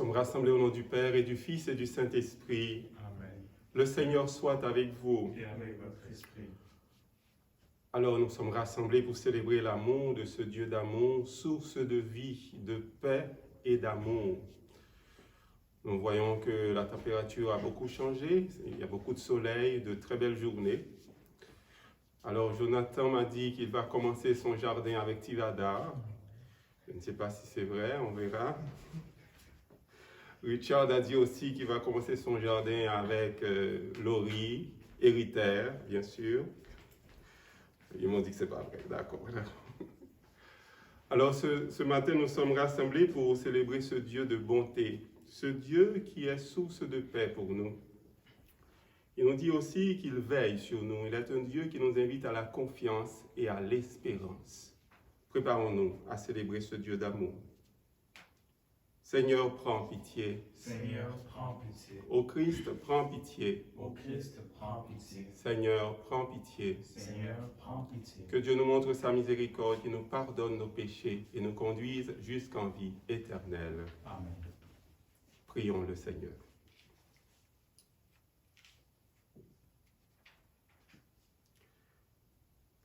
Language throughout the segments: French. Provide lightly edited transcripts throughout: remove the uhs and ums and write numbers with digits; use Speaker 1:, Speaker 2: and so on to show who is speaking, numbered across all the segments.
Speaker 1: sommes rassemblés au nom du Père et du Fils et du Saint-Esprit.
Speaker 2: Amen.
Speaker 1: Le Seigneur soit avec vous.
Speaker 2: Et avec votre esprit.
Speaker 1: Alors nous sommes rassemblés pour célébrer l'amour de ce Dieu d'amour, source de vie, de paix et d'amour. Nous voyons que la température a beaucoup changé, il y a beaucoup de soleil, de très belles journées. Alors Jonathan m'a dit qu'il va commencer son jardin avec Tivada. Je ne sais pas si c'est vrai, on verra. Richard a dit aussi qu'il va commencer son jardin avec Laurie, Héritaire, bien sûr. Ils m'ont dit que c'est pas vrai, d'accord. Alors ce matin, nous sommes rassemblés pour célébrer ce Dieu de bonté, ce Dieu qui est source de paix pour nous. Il nous dit aussi qu'il veille sur nous. Il est un Dieu qui nous invite à la confiance et à l'espérance. Préparons-nous à célébrer ce Dieu d'amour. Seigneur, prends pitié.
Speaker 2: Seigneur, prends pitié.
Speaker 1: Ô Christ, prends pitié.
Speaker 2: Ô Christ, prends pitié.
Speaker 1: Seigneur, prends pitié.
Speaker 2: Seigneur, prends pitié.
Speaker 1: Que Dieu nous montre sa miséricorde, qu'il nous pardonne nos péchés et nous conduise jusqu'en vie éternelle.
Speaker 2: Amen.
Speaker 1: Prions le Seigneur.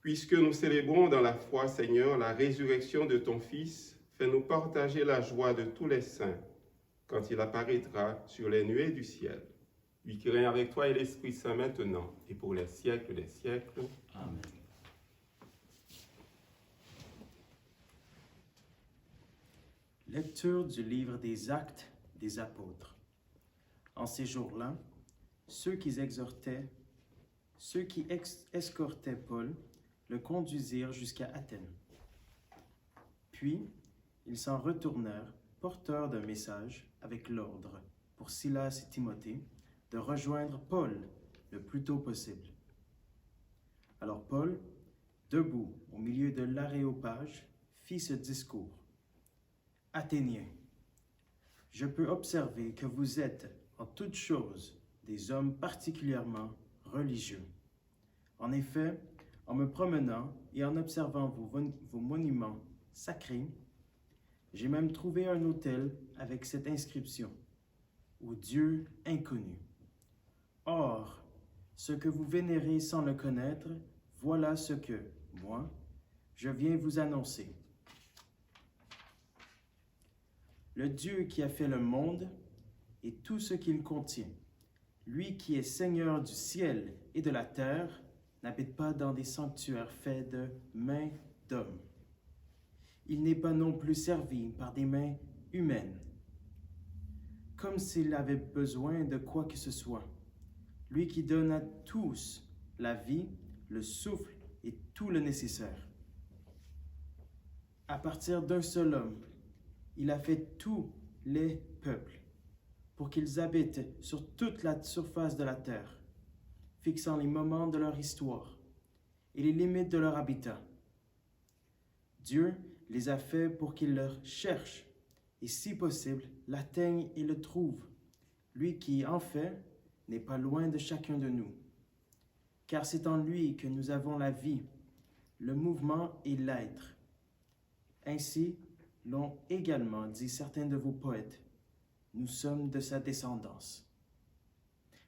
Speaker 1: Puisque nous célébrons dans la foi, Seigneur, la résurrection de ton Fils, fais-nous partager la joie de tous les saints quand il apparaîtra sur les nuées du ciel. Lui qui règne avec toi et l'Esprit Saint maintenant et pour les siècles des siècles.
Speaker 2: Amen.
Speaker 3: Lecture du livre des Actes des Apôtres. En ces jours-là, ceux qui escortaient Paul le conduisirent jusqu'à Athènes. Puis, ils s'en retournèrent, porteurs d'un message, avec l'ordre, pour Silas et Timothée, de rejoindre Paul le plus tôt possible. Alors Paul, debout au milieu de l'aréopage, fit ce discours. « Athéniens, je peux observer que vous êtes, en toutes choses, des hommes particulièrement religieux. En effet, en me promenant et en observant vos monuments sacrés, j'ai même trouvé un autel avec cette inscription, « Au Dieu inconnu ». Or, ce que vous vénérez sans le connaître, voilà ce que, moi, je viens vous annoncer. Le Dieu qui a fait le monde et tout ce qu'il contient, lui qui est Seigneur du ciel et de la terre, n'habite pas dans des sanctuaires faits de mains d'hommes. Il n'est pas non plus servi par des mains humaines, comme s'il avait besoin de quoi que ce soit. Lui qui donne à tous la vie, le souffle et tout le nécessaire. À partir d'un seul homme, il a fait tous les peuples pour qu'ils habitent sur toute la surface de la terre, fixant les moments de leur histoire et les limites de leur habitat. Dieu les a faits pour qu'ils le cherchent et, si possible, l'atteignent et le trouvent, lui qui, en fait, n'est pas loin de chacun de nous. Car c'est en lui que nous avons la vie, le mouvement et l'être. Ainsi l'ont également dit certains de vos poètes. Nous sommes de sa descendance.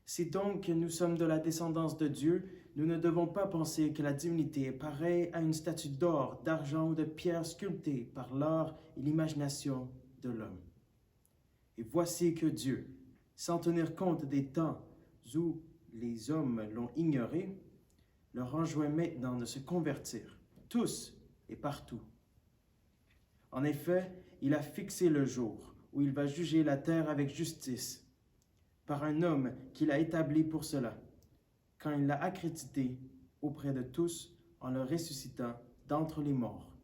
Speaker 3: Si donc nous sommes de la descendance de Dieu, nous ne devons pas penser que la divinité est pareille à une statue d'or, d'argent ou de pierre sculptée par l'art et l'imagination de l'homme. Et voici que Dieu, sans tenir compte des temps où les hommes l'ont ignoré, leur enjoint maintenant de se convertir, tous et partout. En effet, il a fixé le jour où il va juger la terre avec justice, par un homme qu'il a établi pour cela, quand il l'a accrédité auprès de tous en le ressuscitant d'entre les morts.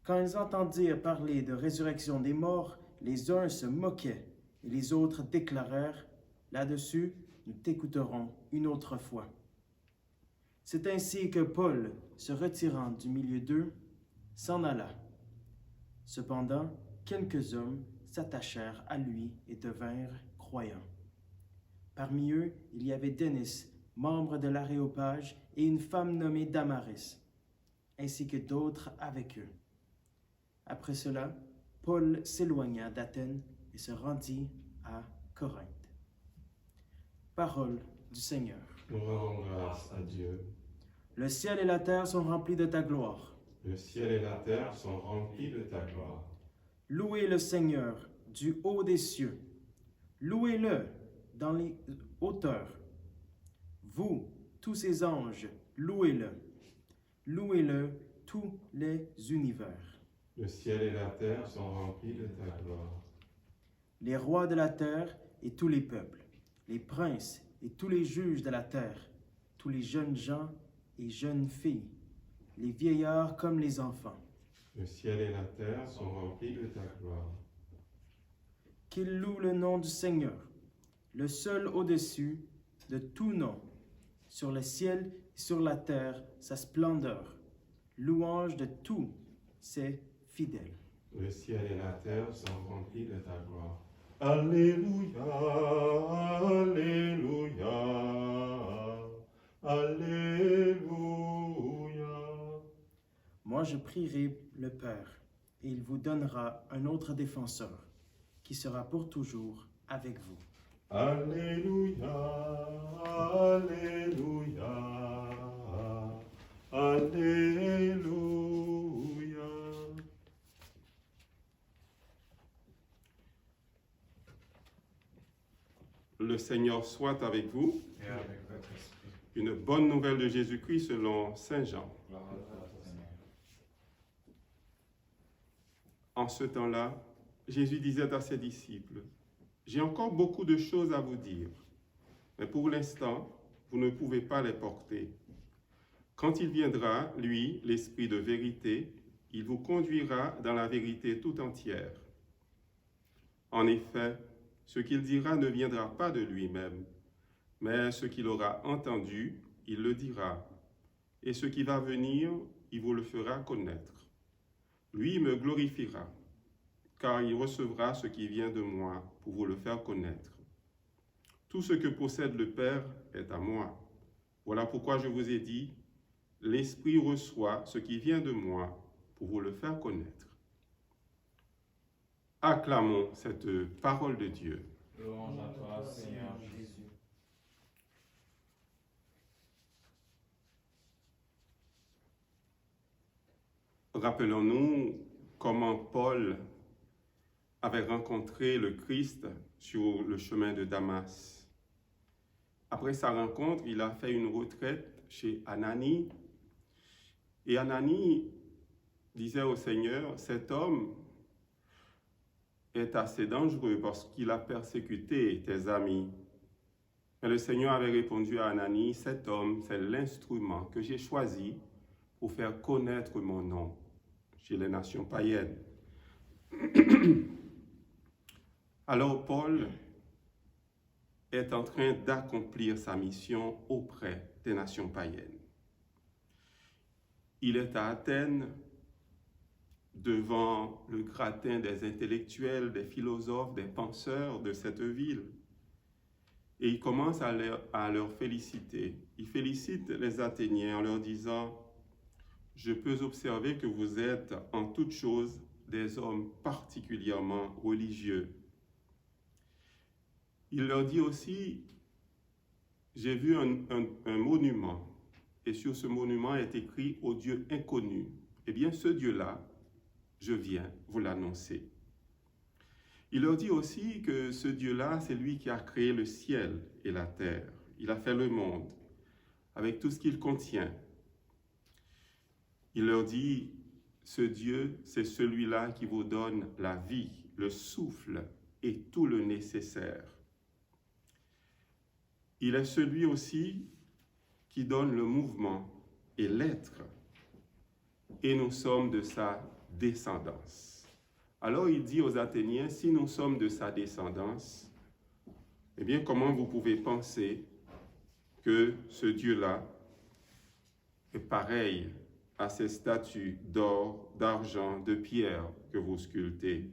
Speaker 3: Quand ils entendirent parler de résurrection des morts, les uns se moquaient et les autres déclarèrent, « Là-dessus, nous t'écouterons une autre fois. » C'est ainsi que Paul, se retirant du milieu d'eux, s'en alla. Cependant, quelques hommes s'attachèrent à lui et devinrent croyants. Parmi eux, il y avait Dénis, membre de l'Aréopage, et une femme nommée Damaris, ainsi que d'autres avec eux. Après cela, Paul s'éloigna d'Athènes et se rendit à Corinthe. Parole du Seigneur.
Speaker 1: Nous rendons grâce à Dieu.
Speaker 3: Le ciel et la terre sont remplis de ta gloire.
Speaker 1: Le ciel et la terre sont remplis de ta gloire.
Speaker 3: Louez le Seigneur du haut des cieux. Louez-le dans les hauteurs. Vous, tous ses anges, louez-le. Louez-le, tous les univers.
Speaker 1: Le ciel et la terre sont remplis de ta gloire.
Speaker 3: Les rois de la terre et tous les peuples, les princes et tous les juges de la terre, tous les jeunes gens et jeunes filles, les vieillards comme les enfants.
Speaker 1: Le ciel et la terre sont remplis de ta gloire.
Speaker 3: Qu'ils louent le nom du Seigneur, le seul au-dessus de tout nom, sur le ciel et sur la terre, sa splendeur, louange de tous ses fidèles.
Speaker 1: Le ciel et la terre sont remplis de ta gloire. Alléluia, Alléluia, Alléluia.
Speaker 3: Moi je prierai le Père, et il vous donnera un autre défenseur, qui sera pour toujours avec vous.
Speaker 1: Alléluia, Alléluia, Alléluia. Le Seigneur soit avec vous.
Speaker 2: Et avec votre esprit.
Speaker 1: Une bonne nouvelle de Jésus-Christ selon Saint Jean.
Speaker 2: Gloire à toi, Seigneur.
Speaker 1: En ce temps-là, Jésus disait à ses disciples, « J'ai encore beaucoup de choses à vous dire, mais pour l'instant, vous ne pouvez pas les porter. Quand il viendra, lui, l'Esprit de vérité, il vous conduira dans la vérité tout entière. En effet, ce qu'il dira ne viendra pas de lui-même, mais ce qu'il aura entendu, il le dira. Et ce qui va venir, il vous le fera connaître. Lui me glorifiera, car il recevra ce qui vient de moi pour vous le faire connaître. Tout ce que possède le Père est à moi. Voilà pourquoi je vous ai dit, l'Esprit reçoit ce qui vient de moi pour vous le faire connaître. » Acclamons cette parole de Dieu.
Speaker 2: Louange à toi, Seigneur Jésus.
Speaker 1: Rappelons-nous comment Paul avait rencontré le Christ sur le chemin de Damas. Après sa rencontre, il a fait une retraite chez Ananie. Et Ananie disait au Seigneur, « Cet homme est assez dangereux parce qu'il a persécuté tes amis. » Mais le Seigneur avait répondu à Ananie, « Cet homme, c'est l'instrument que j'ai choisi pour faire connaître mon nom chez les nations païennes. » Alors Paul est en train d'accomplir sa mission auprès des nations païennes. Il est à Athènes, devant le gratin des intellectuels, des philosophes, des penseurs de cette ville. Et il commence à leur féliciter. Il félicite les Athéniens en leur disant « Je peux observer que vous êtes en toutes choses des hommes particulièrement religieux. » Il leur dit aussi « J'ai vu un monument, et sur ce monument est écrit « Au Dieu inconnu ». Eh bien, ce Dieu-là, je viens vous l'annoncer. Il leur dit aussi que ce Dieu-là, c'est lui qui a créé le ciel et la terre. Il a fait le monde, avec tout ce qu'il contient. Il leur dit, ce Dieu, c'est celui-là qui vous donne la vie, le souffle et tout le nécessaire. Il est celui aussi qui donne le mouvement et l'être. Et nous sommes de sa descendance. Alors il dit aux Athéniens, si nous sommes de sa descendance, eh bien comment vous pouvez penser que ce Dieu-là est pareil à ces statues d'or, d'argent, de pierre que vous sculptez?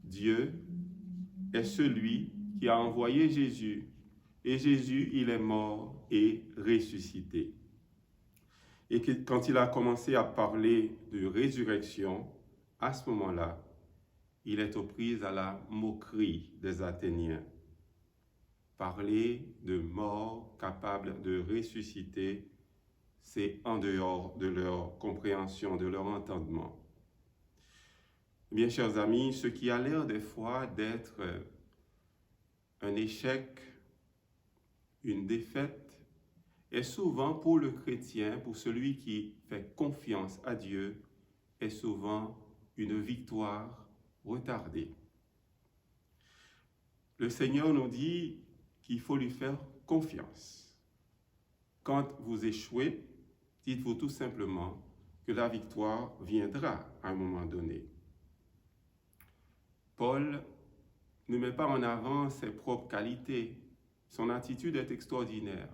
Speaker 1: Dieu est celui qui a envoyé Jésus, et Jésus, il est mort et ressuscité. Et quand il a commencé à parler de résurrection, À ce moment-là, il est aux prises à la moquerie des Athéniens. Parler de mort capable de ressusciter, c'est en dehors de leur compréhension, de leur entendement. Bien, chers amis, ce qui a l'air des fois d'être un échec, une défaite, est souvent pour le chrétien, pour celui qui fait confiance à Dieu, est souvent une victoire retardée. Le Seigneur nous dit qu'il faut lui faire confiance. Quand vous échouez, dites-vous tout simplement que la victoire viendra à un moment donné. Paul ne met pas en avant ses propres qualités. Son attitude est extraordinaire.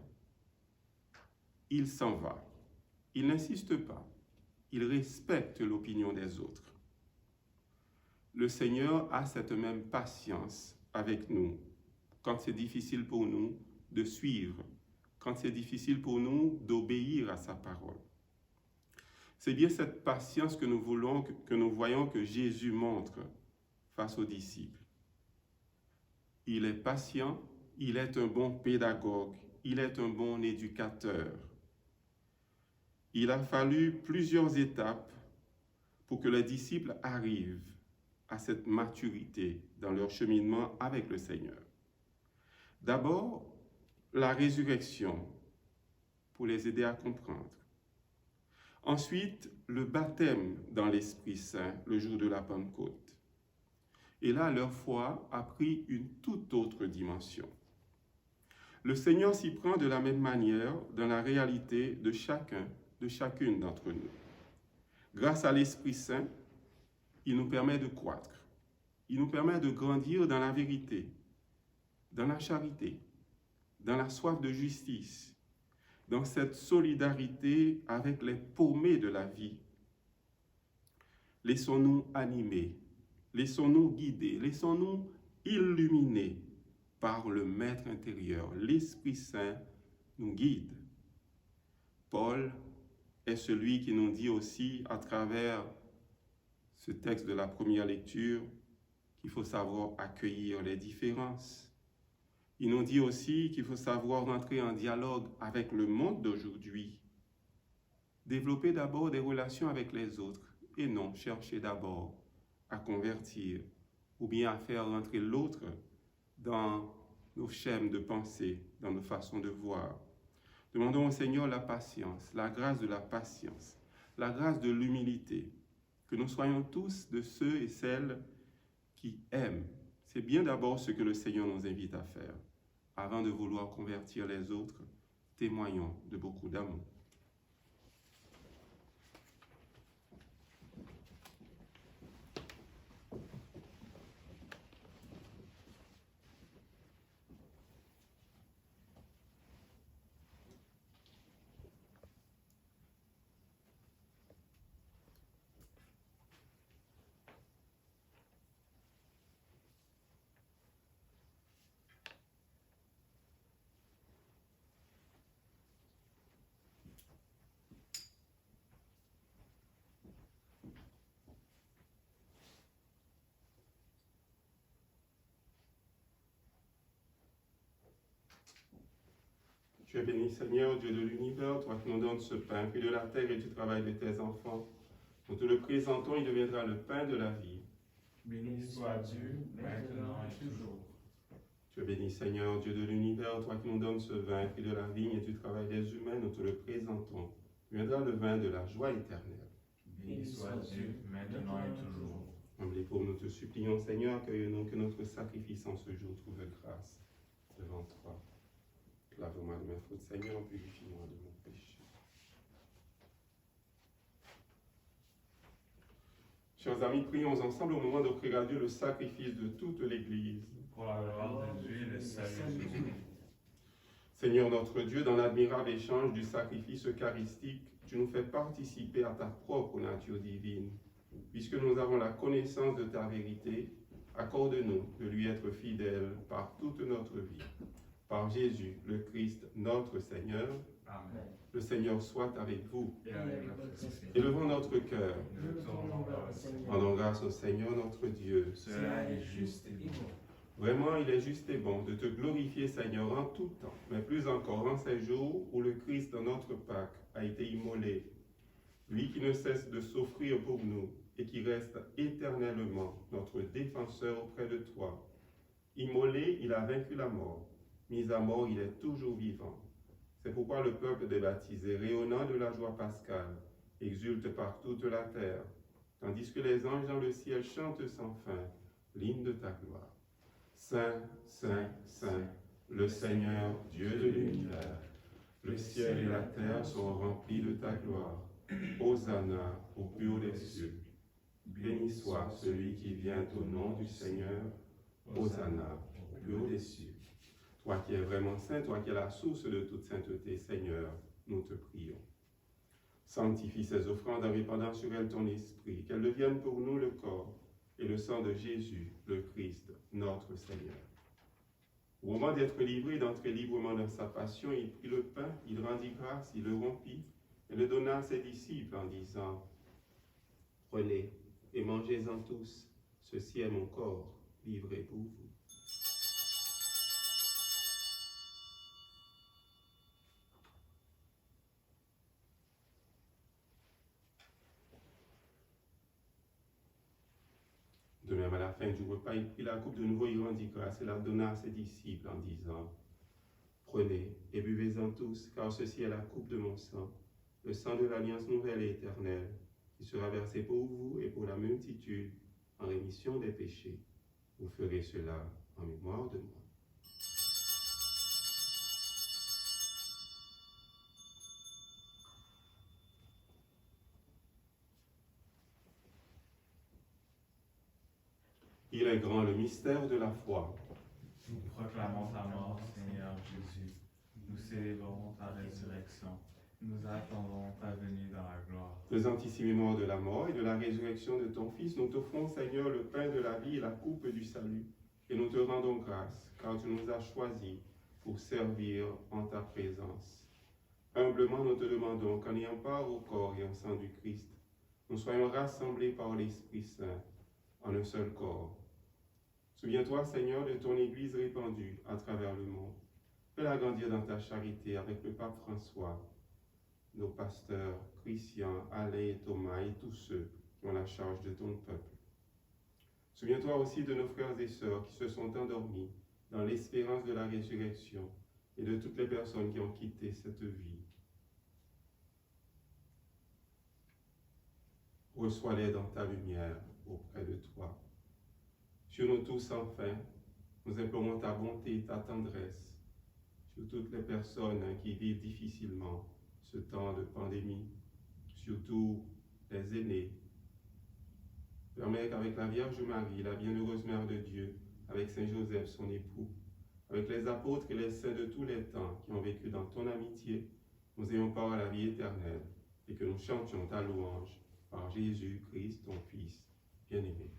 Speaker 1: Il s'en va. Il n'insiste pas. Il respecte l'opinion des autres. Le Seigneur a cette même patience avec nous quand c'est difficile pour nous de suivre, quand c'est difficile pour nous d'obéir à sa parole. C'est bien cette patience que nous voyons que Jésus montre face aux disciples. Il est patient, il est un bon pédagogue, il est un bon éducateur. Il a fallu plusieurs étapes pour que les disciples arrivent à cette maturité dans leur cheminement avec le Seigneur. D'abord, la résurrection pour les aider à comprendre. Ensuite, le baptême dans l'Esprit Saint le jour de la Pentecôte. Et là, leur foi a pris une toute autre dimension. Le Seigneur s'y prend de la même manière dans la réalité de chacune d'entre nous. Grâce à l'Esprit Saint, il nous permet de croître. Il nous permet de grandir dans la vérité, dans la charité, dans la soif de justice, dans cette solidarité avec les paumés de la vie. Laissons-nous animer, laissons-nous guider, laissons-nous illuminer par le Maître intérieur. L'Esprit Saint nous guide. Paul est celui qui nous dit aussi à travers ce texte de la première lecture qu'il faut savoir accueillir les différences. Il nous dit aussi qu'il faut savoir entrer en dialogue avec le monde d'aujourd'hui. Développer d'abord des relations avec les autres et non chercher d'abord à convertir ou bien à faire rentrer l'autre dans nos schèmes de pensée, dans nos façons de voir. Demandons au Seigneur la patience, la grâce de la patience, la grâce de l'humilité, que nous soyons tous de ceux et celles qui aiment. C'est bien d'abord ce que le Seigneur nous invite à faire. Avant de vouloir convertir les autres, témoignons de beaucoup d'amour. Tu es béni, Seigneur, Dieu de l'univers, toi qui nous donnes ce pain, puis de la terre et du travail de tes enfants. Nous te le présentons, il deviendra le pain de la vie.
Speaker 2: Béni soit Dieu, maintenant et toujours.
Speaker 1: Tu es béni, Seigneur, Dieu de l'univers, toi qui nous donnes ce vin, puis de la vigne et du travail des humains, nous te le présentons. Il deviendra le vin de la joie éternelle.
Speaker 2: Béni soit Dieu, maintenant et toujours.
Speaker 1: Humble et pauvre, nous te supplions, Seigneur, accueille-nous, que notre sacrifice en ce jour trouve grâce devant toi. Lave-moi de mes fautes, Seigneur, purifie-moi de mon péché. Chers amis, prions ensemble au moment d'offrir à Dieu le sacrifice de toute l'Église.
Speaker 2: Pour la gloire de Dieu et le salut de Dieu.
Speaker 1: Seigneur notre Dieu, dans l'admirable échange du sacrifice eucharistique, tu nous fais participer à ta propre nature divine. Puisque nous avons la connaissance de ta vérité, accorde-nous de lui être fidèles par toute notre vie. Par Jésus, le Christ, notre Seigneur,
Speaker 2: Amen.
Speaker 1: le Seigneur soit avec vous.
Speaker 2: Et avec votre esprit.
Speaker 1: Élevons notre cœur,
Speaker 2: Nous le tournons vers le Seigneur.
Speaker 1: rendons grâce au Seigneur notre Dieu.
Speaker 2: Cela est juste et bon.
Speaker 1: Vraiment, il est juste et bon de te glorifier, Seigneur, en tout temps, mais plus encore en ces jours où le Christ, dans notre Pâques, a été immolé. Lui qui ne cesse de s'offrir pour nous et qui reste éternellement notre défenseur auprès de toi. Immolé, il a vaincu la mort. Mis à mort, il est toujours vivant. C'est pourquoi le peuple des baptisés, rayonnant de la joie pascale, exulte par toute la terre, tandis que les anges dans le ciel chantent sans fin l'hymne de ta gloire. Saint, Saint, Saint, le Seigneur, Dieu de l'univers, le ciel et la terre sont remplis de ta gloire. Hosanna au plus haut des cieux. Béni soit celui qui vient au nom du Seigneur. Hosanna au plus haut des cieux. Toi qui es vraiment saint, toi qui es la source de toute sainteté, Seigneur, nous te prions. Sanctifie ces offrandes en répandant sur elles ton esprit, qu'elles deviennent pour nous le corps et le sang de Jésus, le Christ, notre Seigneur. Au moment d'être livré, d'entrer librement dans sa passion, il prit le pain, il rendit grâce, il le rompit et le donna à ses disciples en disant « Prenez et mangez-en tous, ceci est mon corps livré pour vous. » De même, à la fin du repas, il prit la coupe de nouveau, il rendit grâce et la donna à ses disciples en disant « Prenez et buvez-en tous, car ceci est la coupe de mon sang, le sang de l'alliance nouvelle et éternelle, qui sera versé pour vous et pour la multitude en rémission des péchés. Vous ferez cela en mémoire de moi. » Il est grand le mystère de la foi.
Speaker 2: Nous proclamons ta mort, Seigneur Jésus. Nous célébrons ta résurrection. Nous attendons ta venue dans la gloire.
Speaker 1: Faisant ici mémoire de la mort et de la résurrection de ton Fils, nous t'offrons, Seigneur, le pain de la vie et la coupe du salut. Et nous te rendons grâce, car tu nous as choisis pour servir en ta présence. Humblement, nous te demandons qu'en ayant part au corps et au sang du Christ, nous soyons rassemblés par l'Esprit Saint en un seul corps. Souviens-toi, Seigneur, de ton Église répandue à travers le monde. Fais-la grandir dans ta charité avec le pape François, nos pasteurs, Christian, Alain et Thomas et tous ceux qui ont la charge de ton peuple. Souviens-toi aussi de nos frères et sœurs qui se sont endormis dans l'espérance de la résurrection et de toutes les personnes qui ont quitté cette vie. Reçois-les dans ta lumière auprès de toi. Sur nous tous, enfin, nous implorons ta bonté, ta tendresse, sur toutes les personnes qui vivent difficilement ce temps de pandémie, surtout les aînés. Permets qu'avec la Vierge Marie, la bienheureuse Mère de Dieu, avec Saint Joseph, son époux, avec les apôtres et les saints de tous les temps qui ont vécu dans ton amitié, nous ayons part à la vie éternelle et que nous chantions ta louange par Jésus-Christ, ton Fils bien-aimé.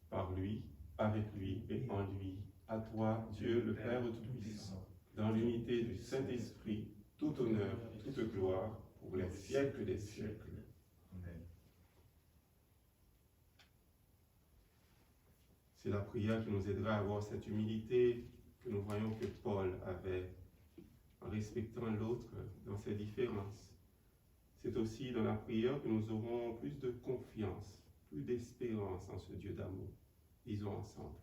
Speaker 1: Par lui, avec lui et en lui, à toi, Dieu le Père Tout-Puissant, dans l'unité du Saint-Esprit, tout honneur, toute gloire, pour les siècles des siècles.
Speaker 2: Amen.
Speaker 1: C'est la prière qui nous aidera à avoir cette humilité que nous voyons que Paul avait en respectant l'autre dans ses différences. C'est aussi dans la prière que nous aurons plus de confiance, plus d'espérance en ce Dieu d'amour. Disons ensemble.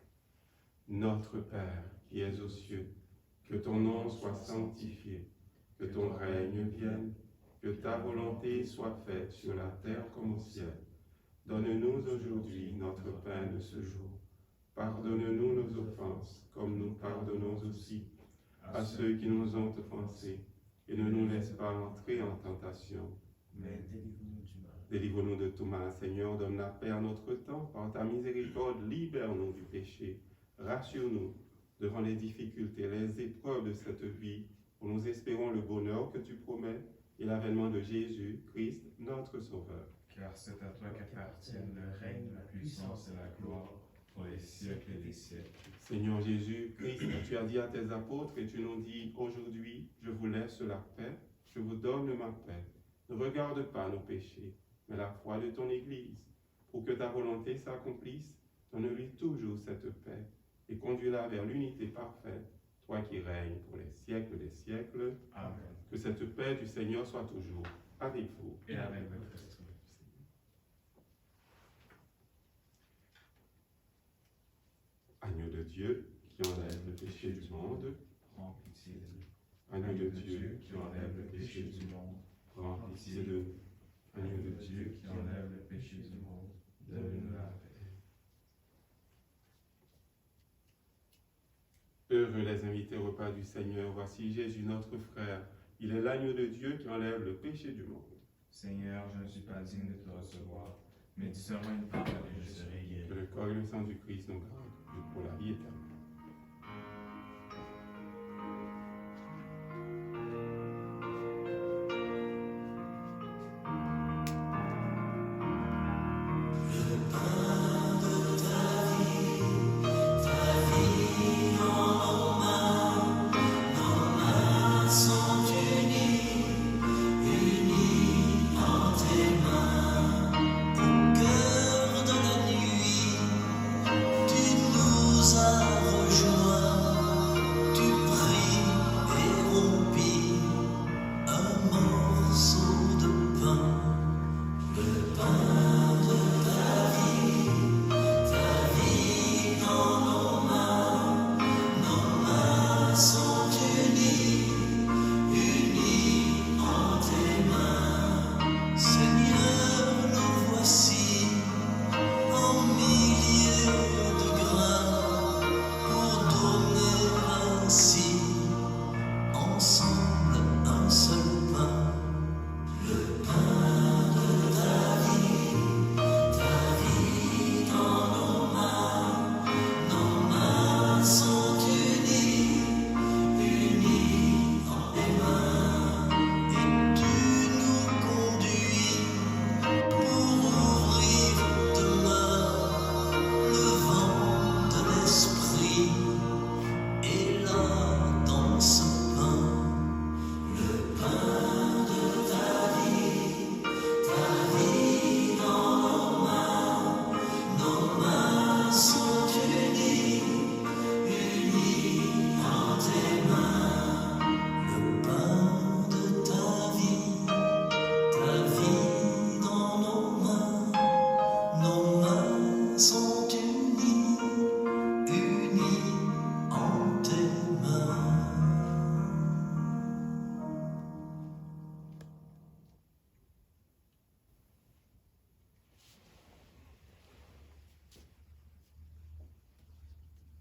Speaker 1: Notre Père qui es aux cieux, que ton nom soit sanctifié, que ton règne vienne, que ta volonté soit faite sur la terre comme au ciel. Donne-nous aujourd'hui notre pain de ce jour. Pardonne-nous nos offenses, comme nous pardonnons aussi à ceux qui nous ont offensés, et ne nous laisse pas entrer en tentation, mais délivre-nous du mal. Délivre-nous de tout mal, Seigneur, donne la paix à notre temps, par ta miséricorde, libère-nous du péché, rassure-nous devant les difficultés, les épreuves de cette vie, où nous espérons le bonheur que tu promets et l'avènement de Jésus, Christ, notre Sauveur.
Speaker 2: Car c'est à toi qu'appartiennent le règne, la puissance et la gloire pour les siècles des siècles.
Speaker 1: Seigneur Jésus-Christ, tu as dit à tes apôtres et tu nous dis aujourd'hui, je vous laisse la paix, je vous donne ma paix. Ne regarde pas nos péchés, mais la foi de ton Église. Pour que ta volonté s'accomplisse, donne-lui toujours cette paix et conduis-la vers l'unité parfaite, toi qui règnes pour les siècles des siècles.
Speaker 2: Amen.
Speaker 1: Que cette paix du Seigneur soit toujours avec vous.
Speaker 2: Et avec votre esprit.
Speaker 1: Agneau de Dieu qui enlève le péché du monde,
Speaker 2: Prends pitié de nous.
Speaker 1: agneau de Dieu
Speaker 2: qui enlève le péché du monde,
Speaker 1: prends pitié de nous.
Speaker 2: agneau de Dieu qui enlève le péché du monde, donne-nous la paix.
Speaker 1: Heureux les invités au repas du Seigneur, voici Jésus notre frère. Il est l'agneau de Dieu qui enlève le péché du monde.
Speaker 2: Seigneur, je ne suis pas digne de te recevoir, mais dis seulement une parole et je serai guéri.
Speaker 1: Que le corps et le sang du Christ nous gardent pour la vie éternelle.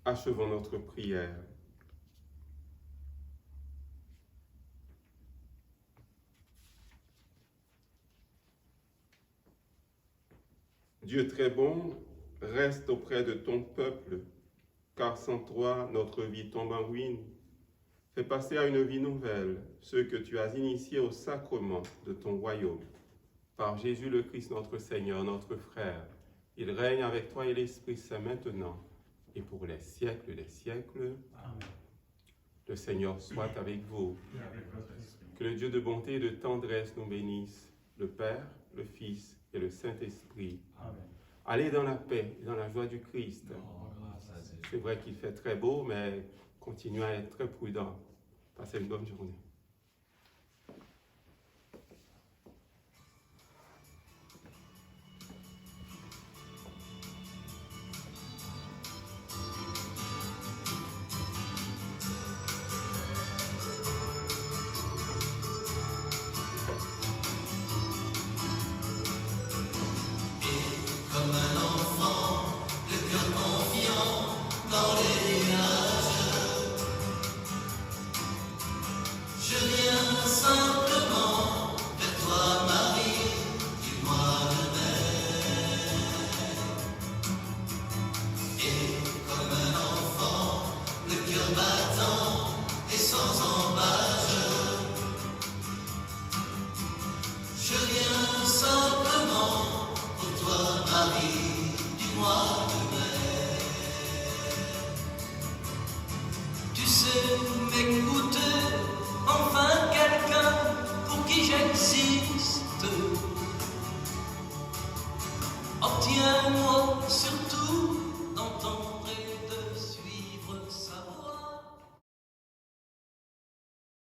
Speaker 1: Achevons notre prière. Dieu très bon, reste auprès de ton peuple, car sans toi, notre vie tombe en ruine. Fais passer à une vie nouvelle ceux que tu as initiés au sacrement de ton royaume. Par Jésus le Christ, notre Seigneur, notre frère, il règne avec toi et l'Esprit Saint maintenant et pour les siècles des siècles.
Speaker 2: Amen.
Speaker 1: Le Seigneur soit avec vous.
Speaker 2: Et avec votre esprit.
Speaker 1: Que le Dieu de bonté et de tendresse nous bénisse, le Père, le Fils et le Saint-Esprit.
Speaker 2: Amen.
Speaker 1: Allez dans la paix et dans la joie du Christ.
Speaker 2: Rendons grâce à Dieu.
Speaker 1: C'est vrai qu'il fait très beau, mais continuez à être très prudent. Passez une bonne journée.
Speaker 4: Je m'écouter, enfin quelqu'un pour qui j'existe. Obtiens-moi surtout